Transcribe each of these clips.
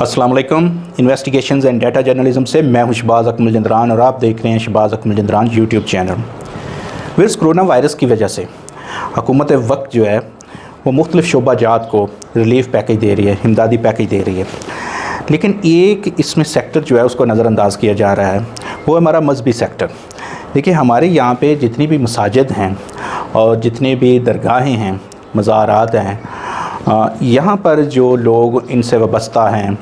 अस्सलाम वालेकुम। Investigations and data journalism से मैं हूं शहबाज अकमल जिंदरान और आप देख रहे हैं शहबाज अकमल जिंदरान यूट्यूब चैनल। विर्स कोरोना वायरस की वजह से हुकूमत वक्त जो है वो मुख्तलिफ़ शोबा जात को रिलीफ पैकेज दे रही है, इमदादी पैकेज दे रही है, लेकिन एक इसमें सेक्टर जो है उसको नज़रअंदाज किया जा रहा है, वो हमारा मजहबी सेक्टर। देखिए हमारे यहाँ पे जितनी भी मसाजिद हैं और जितने भी दरगाहें हैं, मज़ारात हैं, यहाँ पर जो लोग इनसे वाबस्ता हैं,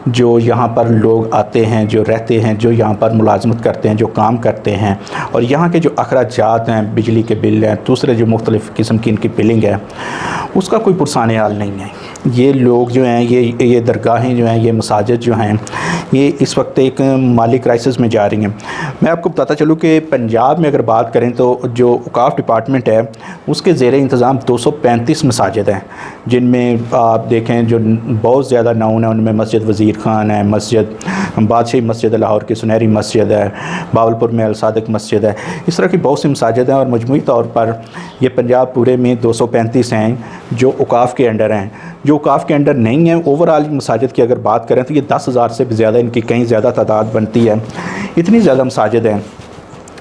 जो यहाँ पर लोग आते हैं, जो रहते हैं, जो यहाँ पर मुलाजमत करते हैं, जो काम करते हैं, और यहाँ के जो अखराजात हैं, बिजली के बिल हैं, दूसरे जो मुख्तलिफ़ किस्म की इनकी बिलिंग है, उसका कोई पुरसाने हाल नहीं है। ये लोग जो हैं, ये दरगाहें जो हैं, ये मसाजिद जो हैं, ये इस वक्त एक माली क्राइसिस में जा रही हैं। मैं आपको बताता चलूँ कि पंजाब में अगर बात करें तो जो औकाफ डिपार्टमेंट है उसके ज़ेरे इंतज़ाम 235 मसाजिद हैं, जिनमें आप देखें जो बहुत ज़्यादा नाउन है उनमें मस्जिद वज़ीर ख़ान है, मस्जिद बादशाही मस्जिद लाहौर की सुनहरी मस्जिद है, बावलपुर में अल सादिक मस्जिद है। इस तरह की बहुत सी मसाजिद हैं और मजमूई तौर पर ये पंजाब पूरे में 235 हैं जो औकाफ के अंडर हैं। जो औकाफ के अंडर नहीं है, ओवरऑल मसाजिद की अगर बात करें तो ये 10,000 से भी ज़्यादा, इनकी कहीं ज़्यादा तादाद बनती है। इतनी ज़्यादा मसाजिद हैं।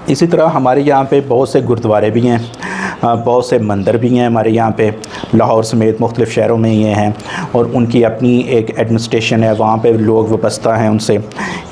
इसी तरह हमारे यहाँ पे बहुत से गुरुद्वारे भी हैं, बहुत से मंदिर भी हैं हमारे यहाँ पे, लाहौर समेत मुख्तलिफ़ शहरों में ये हैं और उनकी अपनी एक एडमिनिस्ट्रेशन है, वहाँ पे लोग वाबस्ता हैं उनसे।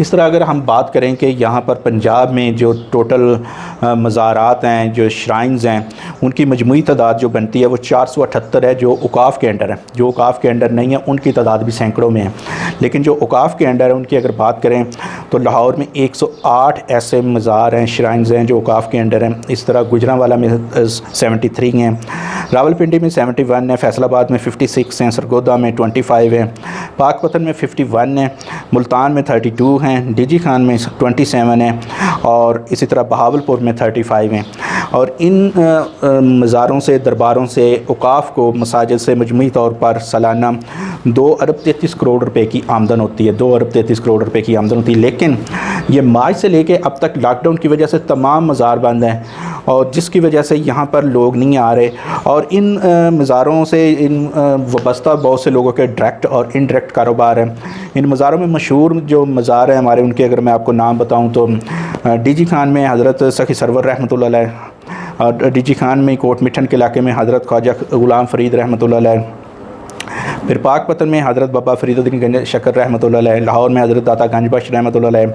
इस तरह अगर हम बात करें कि यहाँ पर पंजाब में जो टोटल मज़ारात हैं, जो श्राइन्स हैं, उनकी मजमूई तादाद जो बनती है वो 478 है जो औकाफ के अंडर है। जो औकाफ के अंडर नहीं है उनकी तादाद भी सैकड़ों में है, लेकिन जो औकाफ के अंडर है उनकी अगर बात करें तो लाहौर में 108 ऐसे मज़ार हैं, श्राइन्स हैं जो औकाफ के अंडर हैं। इस तरह गुजरांवाला में 73 हैं, रावलपिंडी में 71 है, फैसलाबाद में 56 हैं, सरगोदा में 25 हैं, पाकपतन में 51 हैं, मुल्तान में 32 हैं, डीजी खान में 27 हैं और इसी तरह बहावलपुर में 35 हैं। और इन मज़ारों से, दरबारों से, औकाफ को, मसाजिद से मजमूई तौर पर सालाना 2 अरब 33 करोड़ रुपए की आमदन होती है, 2 अरब 33 करोड़ रुपए की आमदन होती है। लेकिन ये मार्च से लेके अब तक लॉकडाउन की वजह से तमाम मज़ार बंद हैं और जिसकी वजह से यहाँ पर लोग नहीं आ रहे और इन मज़ारों से इन वाबस्ता बहुत से लोगों के डायरेक्ट और इनडायरेक्ट कारोबार हैं। इन मज़ारों में मशहूर जो मज़ार हैं हमारे, उनके अगर मैं आपको नाम बताऊँ तो डीजी खान में हज़रत सखी सरवर रहमतुल्लाह अलैह, और डीजी खान में कोट मिठन के इलाके में हज़रत ख्वाजा ग़ुलाम फ़रीद रहमतुल्लाह अलैह, फिर पाकपतन में हज़रत बाबा फ़रीदुद्दीन गंज शकर रहमतुल्लाह अलैह, लाहौर में हज़रत दाता गंज बख्श रहमतुल्लाह अलैह,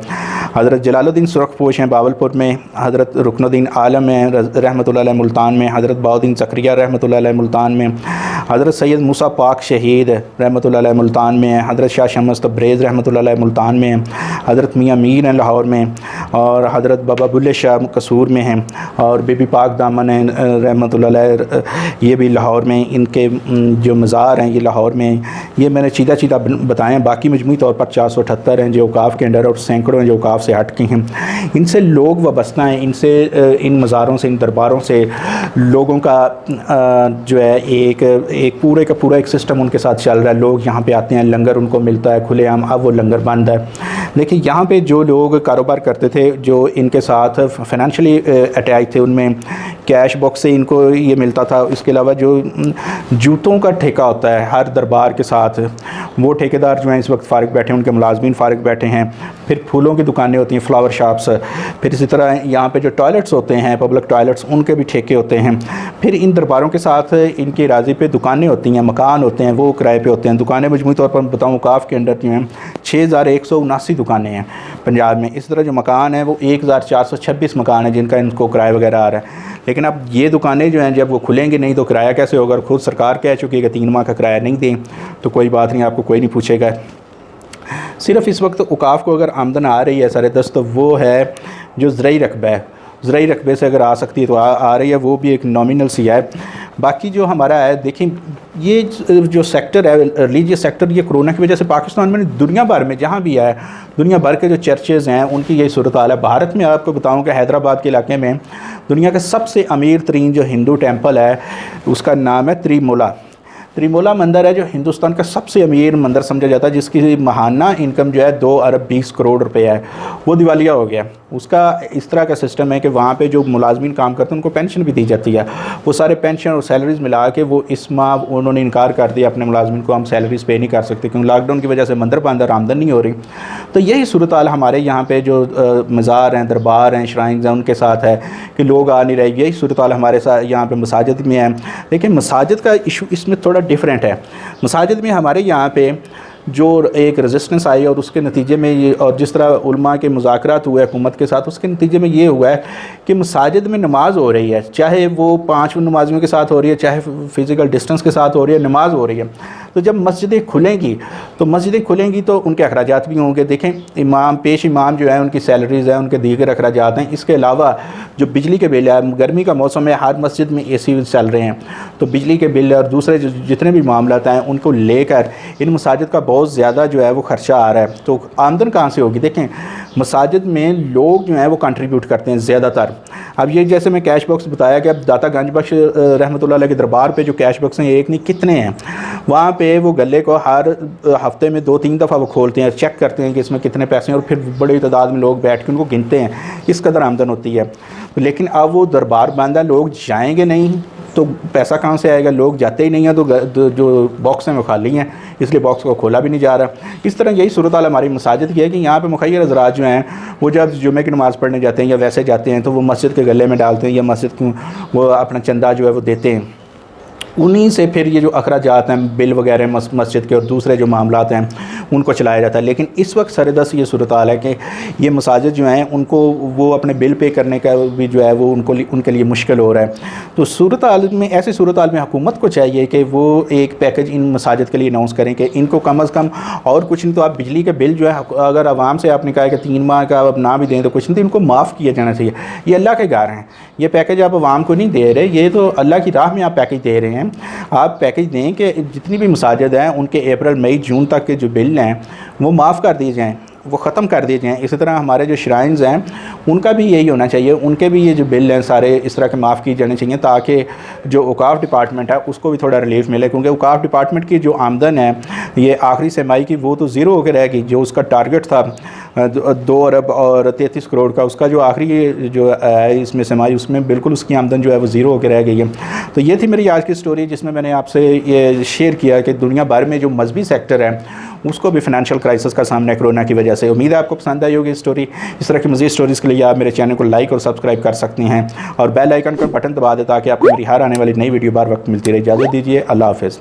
हज़रत जलालुद्दीन सुरखपोश हैं बावलपुर में, हज़रत रुकनुद्दीन आलम हैं रहमतुल्लाह अलैह मुल्तान में, हज़रत बाउद्दीन ज़करिया रहमतुल्लाह अलैह मुल्तान में, हज़रत सैयद मूसा पाक शहीद रहमतुल्लाह अलैह मुल्तान में, हज़रत शाह शम्स तब्रेज़ रहमतुल्लाह अलैह मुल्तान में, हज़रत मियाँ मीर हैं लाहौर में और हज़रत बाबा बुल्ले शाह कसूर में हैं और बीबी पाक दामन हैं रहमतुल्लाह अलैह, ये भी लाहौर में। इनके जो मज़ार हैं ये लाहौर में, ये मैंने सीधा बताएं। बाकी मजमूई तौर पर 478 हैं जो औकाफ के अंडर और सैकड़ों हैं जो औकाफ से हट के हैं। इनसे लोग वाबस्ता हैं, इनसे इन मज़ारों से, इन दरबारों से लोगों का जो है एक पूरे का पूरा एक सिस्टम उनके साथ चल रहा है। लोग यहाँ पे आते हैं, लंगर उनको मिलता है खुलेआम, अब वो लंगर बंद है। देखिए यहाँ पे जो लोग कारोबार करते थे, जो इनके साथ फाइनेंशियली अटैच थे, उनमें कैश बॉक्स से इनको ये मिलता था। इसके अलावा जो जूतों का ठेका होता है हर दरबार के साथ, वो ठेकेदार जो हैं इस वक्त फ़ारिग बैठे हैं, उनके मुलाजमीन फ़ारिग बैठे हैं। फिर फूलों की दुकानें होती हैं, फ्लावर शॉप्स, फिर इसी तरह यहाँ पे जो टॉयलेट्स होते हैं, पब्लिक टॉयलेट्स, उनके भी ठेके होते हैं। फिर इन दरबारों के साथ इनकी राज़ी पे दुकानें होती हैं, मकान होते हैं, वो किराए पे होते हैं। दुकानें मजमूई तौर पर बताऊँ औकाफ के अंडर जो हैं 6179 दुकानें हैं पंजाब में। इस तरह जो मकान है वो 1426 मकान है जिनका इनको किराया वगैरह आ रहा है। लेकिन अब ये दुकानें जो हैं जब वो खुलेंगी नहीं तो किराया कैसे होगा? खुद सरकार कह चुकी है कि 3 माह का किराया नहीं दें तो कोई बात नहीं, आपको कोई नहीं पूछेगा। सिर्फ़ इस वक्त औकाफ को अगर आमदन आ रही है सर दस्त, तो वो है जो ज़रई रकबा है। ज़रई रकबे से अगर आ सकती है तो आ रही है, वो भी एक नॉमिनल सी है। बाकी जो हमारा है, देखें ये जो सेक्टर है रिलीजियस सेक्टर, ये कोरोना की वजह से पाकिस्तान में, दुनिया भर में जहाँ भी है, दुनिया भर के जो चर्चेज़ हैं उनकी यही सूरत हाल है। भारत में आपको बताऊँ कि हैदराबाद के इलाके में दुनिया का सबसे अमीर तरीन जो हिंदू टेम्पल है उसका नाम है त्रिमूला। त्रिमोला मंदिर है जो हिंदुस्तान का सबसे अमीर मंदिर समझा जाता है, जिसकी माहाना इनकम जो है 2 अरब 20 करोड़ रुपए है, वो दिवालिया हो गया। उसका इस तरह का सिस्टम है कि वहाँ पे जो मुलाजमीन काम करते हैं उनको पेंशन भी दी जाती है। वो सारे पेंशन और सैलरीज मिला के वो इस माह उन्होंने इनकार कर दिया अपने मुलाजमीन को, हम सैलरीज पे नहीं कर सकते क्योंकि लॉकडाउन की वजह से मंदिर पर अंदर आमदन नहीं हो रही। तो यही सूरत हाल हमारे यहाँ पे जो मज़ार हैं, दरबार हैं, श्राइन्स हैं, उनके साथ है कि लोग आ नहीं रहे। यही सूरत हाल हमारे साथ यहाँ पे मसाजिद में है। लेकिन मसाजिद का इशू इसमें थोड़ा डिफरेंट है। मसाजिद में हमारे यहाँ पे जो एक रेजिस्टेंस आई और उसके नतीजे में ये, और जिस तरह उलमा के मुज़ाकरात हुए हुकूमत के साथ, उसके नतीजे में ये हुआ है कि मसाजिद में नमाज हो रही है, चाहे वो 5 नमाजियों के साथ हो रही है, चाहे फ़िज़िकल डिस्टेंस के साथ हो रही है, नमाज हो रही है। तो जब मस्जिदें खुलेंगी तो उनके अखराजात भी होंगे। देखें, पेश इमाम जो है उनकी सैलरीज़ हैं, उनके दीगर अखराजात हैं। इसके अलावा जो बिजली के बिल है, गर्मी का मौसम है, हर मस्जिद में AC चल रहे हैं, तो बिजली के बिल और दूसरे जितने भी मामलात हैं उनको लेकर इन मसाजिद का बहुत ज़्यादा जो है वो ख़र्चा आ रहा है। तो आमदन कहाँ से होगी? देखें, मसाजिद में लोग जो हैं वो कंट्रीब्यूट करते हैं ज़्यादातर। अब ये जैसे मैं कैश बॉक्स बताया कि अब दाता गंज बख्श रहमतुल्लाह अलैह के दरबार पे जो कैश बॉक्स हैं, एक नहीं कितने हैं, वहाँ पे वो गले को हर हफ्ते में 2-3 दफ़ा वो खोलते हैं, चेक करते हैं कि इसमें कितने पैसे हैं, और फिर बड़ी तादाद में लोग बैठ के उनको गिनते हैं, इस कदर आमदन होती है। लेकिन अब वो दरबार बंद है, लोग जाएंगे नहीं तो पैसा कहाँ से आएगा? लोग जाते ही नहीं हैं, तो जो बॉक्स हैं वो खाली हैं, इसलिए बॉक्स को खोला भी नहीं जा रहा। इस तरह यही सूरत हाल हमारी मसाजिद की है कि यहाँ पे मुखय्यर हज़रात जो हैं वो जब जुमे की नमाज़ पढ़ने जाते हैं या वैसे जाते हैं तो वो मस्जिद के गले में डालते हैं या मस्जिद को वो अपना चंदा जो है वो देते हैं। उन्हीं से फिर ये जो अखराजात हैं, बिल वगैरह मस्जिद के और दूसरे जो मामलात हैं उनको चलाया जाता है। लेकिन इस वक्त सरदस्त ये सूरत हाल है कि ये मसाजिद जो हैं उनको वो अपने बिल पे करने का भी जो है वो उनके लिए मुश्किल हो रहा है। तो सूरत हाल में, ऐसी सूरत हाल में हुकूमत को चाहिए कि वो एक पैकेज इन मसाजिद के लिए अनाउंस करें कि इनको कम अज़ कम, और कुछ नहीं तो आप बिजली का बिल जो है, अगर आवाम से आपने कहा कि 3 माह का आप ना भी दें तो कुछ नहीं, तो इनको माफ़ किया जाना चाहिए। ये अल्लाह के घर हैं, ये पैकेज आप आवाम को नहीं दे रहे, ये तो अल्लाह की राह में आप पैकेज दे रहे हैं। आप पैकेज दें कि जितनी भी मसाजिद हैं उनके अप्रैल मई जून तक के जो बिल हैं वो माफ़ कर दिए जाएँ, वो ख़त्म कर दिए जाएँ। इसी तरह हमारे जो श्राइन्स हैं उनका भी यही होना चाहिए, उनके भी ये जो बिल हैं सारे इस तरह के माफ़ किए जाने चाहिए, ताकि जो औकाफ़ डिपार्टमेंट है उसको भी थोड़ा रिलीफ मिले। क्योंकि औकाफ़ डिपार्टमेंट की जो आमदन है ये आखिरी सेमाई की वो तो ज़ीरो होकर रहेगी। जो उसका टारगेट था 2 अरब और 33 करोड़ का, उसका जो आखिरी जो है इसमें सेमाई, उसमें बिल्कुल उसकी आमदन जो है वो ज़ीरो होकर रह गई है। तो ये थी मेरी आज की स्टोरी, जिसमें मैंने आपसे ये शेयर किया कि दुनिया भर में जो मजहबी सेक्टर है उसको भी फाइनेंशियल क्राइसिस का सामना है कोरोना की वजह से। उम्मीद है आपको पसंद आई होगी स्टोरी। इस तरह की मज़ीद स्टोरीज़ के लिए आप मेरे चैनल को लाइक और सब्सक्राइब कर सकती हैं और बेल आइकन का बटन दबा दें ताकि आपको मेरी हर आने वाली नई वीडियो बार वक्त मिलती रहे। इजाज़त दीजिए, अल्लाह हाफ़िज़।